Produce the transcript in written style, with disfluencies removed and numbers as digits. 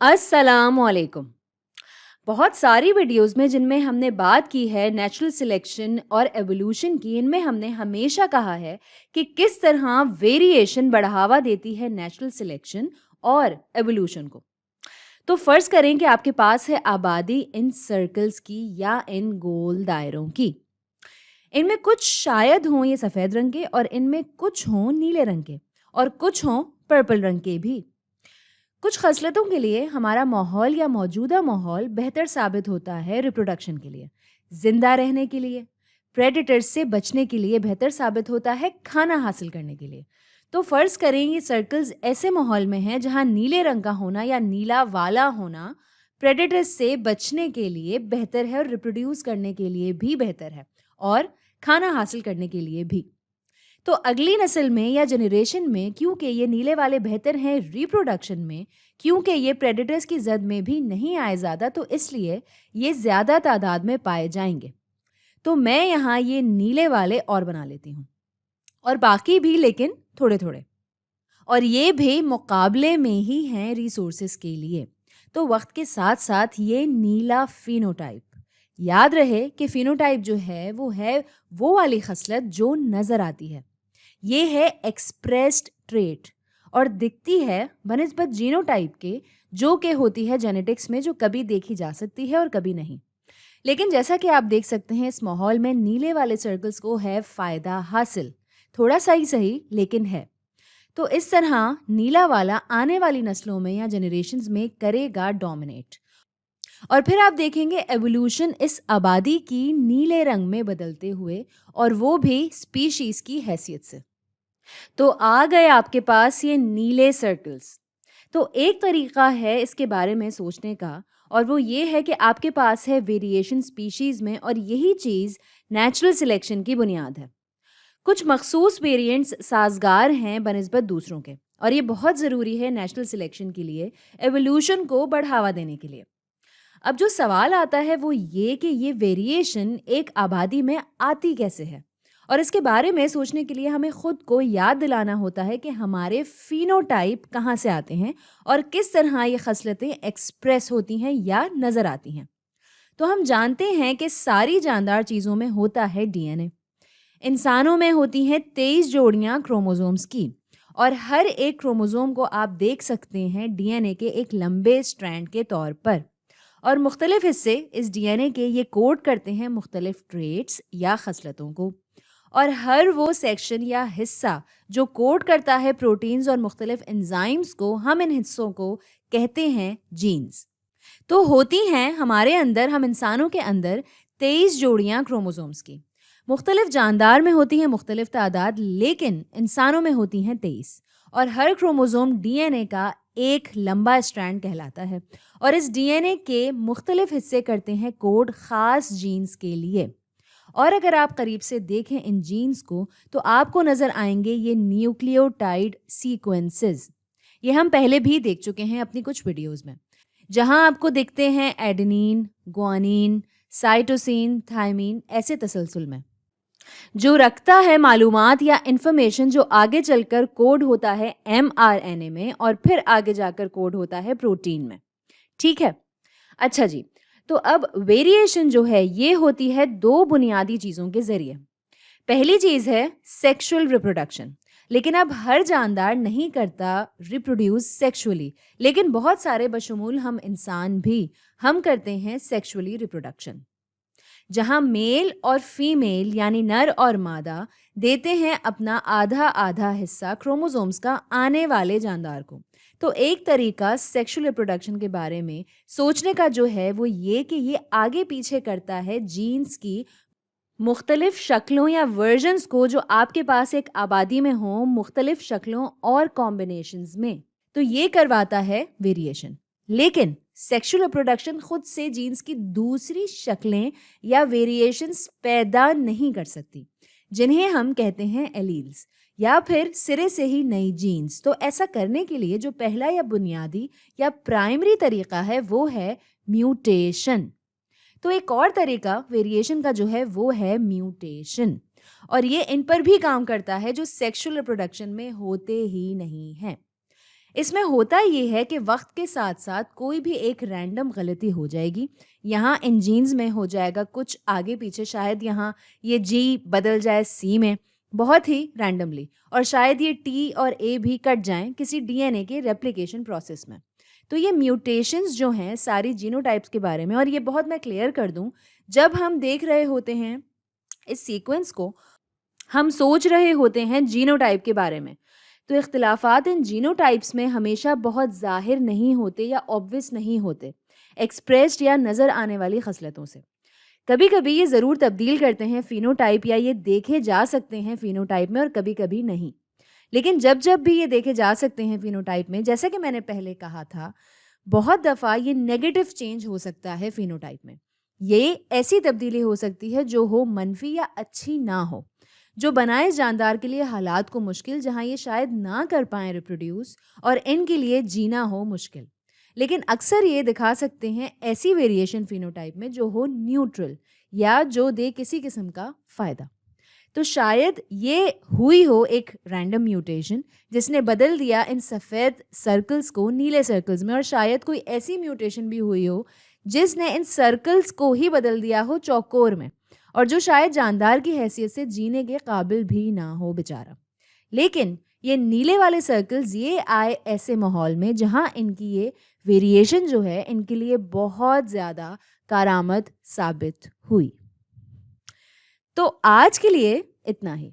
अस्सलाम वालेकुम। बहुत सारी वीडियोस में जिनमें हमने बात की है नेचुरल सिलेक्शन और एवोल्यूशन की, इनमें हमने हमेशा कहा है कि किस तरह वेरिएशन बढ़ावा देती है नेचुरल सिलेक्शन और एवोल्यूशन को। तो फर्ज करें कि आपके पास है आबादी इन सर्कल्स की या इन गोल दायरों की। इनमें कुछ शायद हों ये सफ़ेद रंग के और इनमें कुछ हों नीले रंग के और कुछ हों पर्पल रंग के भी। कुछ खसलतों के लिए हमारा माहौल या मौजूदा माहौल बेहतर साबित होता है रिप्रोडक्शन के लिए, जिंदा रहने के लिए, प्रेडेटर्स से बचने के लिए बेहतर साबित होता है खाना हासिल करने के लिए। तो फर्ज करें ये सर्कल्स ऐसे माहौल में हैं जहां नीले रंग का होना या नीला वाला होना प्रेडेटर्स से बचने के लिए बेहतर है और रिप्रोड्यूस करने के लिए भी बेहतर है और खाना हासिल करने के लिए भी। तो अगली नस्ल में या जनरेशन में क्योंकि ये नीले वाले बेहतर हैं रिप्रोडक्शन में, क्योंकि ये प्रेडेटर्स की जद में भी नहीं आए ज़्यादा, तो इसलिए ये ज़्यादा तादाद में पाए जाएंगे। तो मैं यहाँ ये नीले वाले और बना लेती हूँ और बाकी भी, लेकिन थोड़े थोड़े, और ये भी मुकाबले में ही हैं रिसोर्सेज के लिए। तो वक्त के साथ साथ ये नीला फिनोटाइप, याद रहे कि फिनोटाइप जो है वो वाली खसलत जो नज़र आती है, ये है एक्सप्रेस्ड ट्रेट और दिखती है बनिस्बत जीनोटाइप के, जो कि होती है जेनेटिक्स में, जो कभी देखी जा सकती है और कभी नहीं। लेकिन जैसा कि आप देख सकते हैं, इस माहौल में नीले वाले सर्कल्स को है फ़ायदा हासिल, थोड़ा सा ही सही लेकिन है। तो इस तरह नीला वाला आने वाली नस्लों में या जनरेशन्स में करेगा डोमिनेट, और फिर आप देखेंगे एवोल्यूशन इस आबादी की नीले रंग में बदलते हुए, और वो भी स्पीशीज़ की हैसियत से। तो आ गए आपके पास ये नीले सर्कल्स। तो एक तरीका है इसके बारे में सोचने का, और वो ये है कि आपके पास है वेरिएशन स्पीशीज़ में, और यही चीज़ नेचुरल सिलेक्शन की बुनियाद है। कुछ मखसूस वेरिएंट्स साजगार हैं बनिस्बत दूसरों के, और ये बहुत ज़रूरी है नेचुरल सिलेक्शन के लिए, एवोल्यूशन को बढ़ावा देने के लिए। अब जो सवाल आता है वो ये कि ये वेरिएशन एक आबादी में आती कैसे है, और इसके बारे में सोचने के लिए हमें खुद को याद दिलाना होता है कि हमारे फिनोटाइप कहाँ से आते हैं और किस तरह ये खसलतें एक्सप्रेस होती हैं या नज़र आती हैं। तो हम जानते हैं कि सारी जानदार चीज़ों में होता है डीएनए। इंसानों में होती हैं 23 जोड़ियाँ क्रोमोसोम्स की, और हर एक क्रोमोसोम को आप देख सकते हैं डीएनए के एक लंबे स्ट्रैंड के तौर पर, और मुख्तलिफ हिस्से इस डीएनए के ये कोड करते हैं मुख्तलिफ ट्रेट्स या खसलतों को, और हर वो सेक्शन या हिस्सा जो कोड करता है प्रोटीन्स और मुख्तलिफ एंजाइम्स को, हम इन हिस्सों को कहते हैं जीन्स। तो होती हैं हमारे अंदर, हम इंसानों के अंदर 23 जोड़ियाँ क्रोमोसोम्स की। मुख्तलिफ जानदार में होती हैं मुख्तलिफ तादाद, लेकिन इंसानों में होती हैं 23, और हर क्रोमोसोम डीएनए का एक लंबा स्ट्रैंड कहलाता है, और इस डीएनए के मुख्तलिफ हिस्से करते हैं कोड ख़ास जीन्स के लिए। और अगर आप करीब से देखें इन जीन्स को, तो आपको नज़र आएंगे ये न्यूक्लियोटाइड सीक्वेंसेस। ये हम पहले भी देख चुके हैं अपनी कुछ वीडियोस में, जहां आपको दिखते हैं एडेनिन, ग्वानिन, साइटोसिन, थायमीन, ऐसे तसलसल में, जो रखता है मालूमात या इंफॉर्मेशन जो आगे चलकर कोड होता है mRNA में, और फिर आगे जाकर कोड होता है प्रोटीन में। ठीक है, अच्छा जी। तो अब वेरिएशन जो है ये होती है दो बुनियादी चीज़ों के ज़रिए। पहली चीज़ है सेक्सुअल रिप्रोडक्शन, लेकिन अब हर जानदार नहीं करता रिप्रोड्यूस सेक्सुअली, लेकिन बहुत सारे बशमूल हम इंसान भी, हम करते हैं सेक्सुअली रिप्रोडक्शन, जहां मेल और फीमेल यानी नर और मादा देते हैं अपना आधा आधा हिस्सा क्रोमोसोम्स का आने वाले जानदार को। तो एक तरीका सेक्सुअल रिप्रोडक्शन के बारे में सोचने का जो है वो ये कि ये आगे पीछे करता है जीन्स की मुख्तलिफ शक्लों या वर्जन्स को, जो आपके पास एक आबादी में हो मुख्तलिफ शक्लों और कॉम्बिनेशंस में, तो ये करवाता है वेरिएशन। लेकिन सेक्सुअल रिप्रोडक्शन खुद से जीन्स की दूसरी शक्लें या वेरिएशंस पैदा नहीं कर सकती, जिन्हें हम कहते हैं एलील्स, या फिर सिरे से ही नई जीन्स। तो ऐसा करने के लिए जो पहला या बुनियादी या प्राइमरी तरीका है वो है म्यूटेशन। तो एक और तरीका वेरिएशन का जो है वो है म्यूटेशन, और ये इन पर भी काम करता है जो सेक्सुअल रिप्रोडक्शन में होते ही नहीं हैं। اس میں ہوتا یہ ہے کہ وقت کے ساتھ ساتھ کوئی بھی ایک رینڈم غلطی ہو جائے گی. یہاں ان جینز میں ہو جائے گا کچھ آگے پیچھے، شاید یہاں یہ جی بدل جائے سی میں بہت ہی رینڈملی، اور شاید یہ ٹی اور اے بھی کٹ جائیں کسی ڈی این اے کے ریپلیکیشن پروسیس میں. تو یہ میوٹیشنز جو ہیں ساری جینو ٹائپس کے بارے میں، اور یہ بہت میں کلیئر کر دوں، جب ہم دیکھ رہے ہوتے ہیں اس سیکوینس کو، ہم سوچ رہے ہوتے ہیں جینو ٹائپ کے بارے میں، تو اختلافات ان جینو ٹائپس میں ہمیشہ بہت ظاہر نہیں ہوتے یا obvious نہیں ہوتے ایکسپریسڈ یا نظر آنے والی خصلتوں سے. کبھی کبھی یہ ضرور تبدیل کرتے ہیں فینو ٹائپ، یا یہ دیکھے جا سکتے ہیں فینو ٹائپ میں، اور کبھی کبھی نہیں. لیکن جب جب بھی یہ دیکھے جا سکتے ہیں فینو ٹائپ میں، جیسا کہ میں نے پہلے کہا تھا، بہت دفعہ یہ نیگیٹو چینج ہو سکتا ہے فینو ٹائپ میں. یہ ایسی تبدیلی ہو سکتی ہے جو ہو منفی یا اچھی نہ ہو، جو بنائے جاندار کے لیے حالات کو مشکل، جہاں یہ شاید نہ کر پائیں ریپروڈیوس، اور ان کے لیے جینا ہو مشکل. لیکن اکثر یہ دکھا سکتے ہیں ایسی ویریشن فینوٹائپ میں جو ہو نیوٹرل، یا جو دے کسی قسم کا فائدہ. تو شاید یہ ہوئی ہو ایک رینڈم میوٹیشن جس نے بدل دیا ان سفید سرکلز کو نیلے سرکلز میں، اور شاید کوئی ایسی میوٹیشن بھی ہوئی ہو جس نے ان سرکلز کو ہی بدل دیا ہو چوکور میں، اور جو شاید جاندار کی حیثیت سے جینے کے قابل بھی نہ ہو بیچارہ. لیکن یہ نیلے والے سرکلز یہ آئے ایسے ماحول میں جہاں ان کی یہ ویریشن جو ہے ان کے لیے بہت زیادہ کارآمد ثابت ہوئی. تو آج کے لیے اتنا ہی.